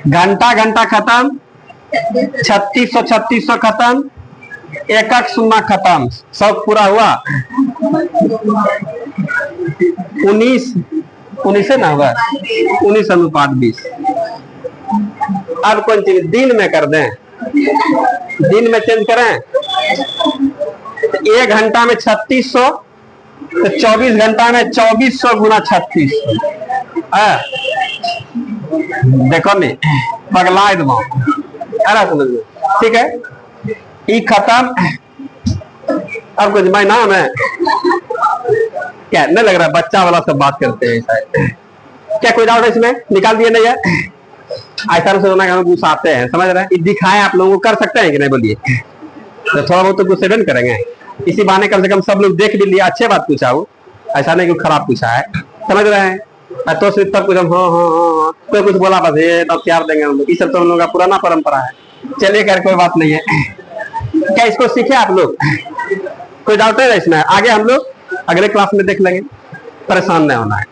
S1: घंटा खत्म, 3600 खत्म, 1 0 खत्म, सब पूरा हुआ। 19 से ना होगा, 19 अनुपात 20। अब कौन चीज दिन में कर दें, दिन में चेंज करें, तो 1 घंटा में 3600, तो 24 घंटा में 2400 गुना 3600। देखो नहीं पगला दो, समझ लो, ठीक है। ये खत्म। अब कुछ भाई नाम है क्या, नहीं लग रहा बच्चा वाला सब बात करते हैं शायद, क्या कोई डाउट है इसमें? निकाल दिए नहीं यार, ऐसा सोचना हम गुस्साते हैं, समझ रहे हैं? दिखाएं आप लोगों को, कर सकते हैं कि नहीं बोलिए? तो थोड़ा बहुत तो गुस्से करेंगे, इसी बहाने कम से कम सब लोग देख भी लिया, अच्छे बात पूछा हो, ऐसा नहीं कि खराब पूछा है, समझ रहे हैं? तो सिर्फ तब कुछ हम हाँ कोई कुछ बोला बस ये तब प्यार देंगे हम लोग, ये सब तो हम लोग का पुराना परंपरा है। चलिए कर कोई बात नहीं है। क्या इसको सीखे आप लोग? कोई डाउट है इसमें? आगे हम लोग अगले क्लास में देख लेंगे, परेशान नहीं होना है।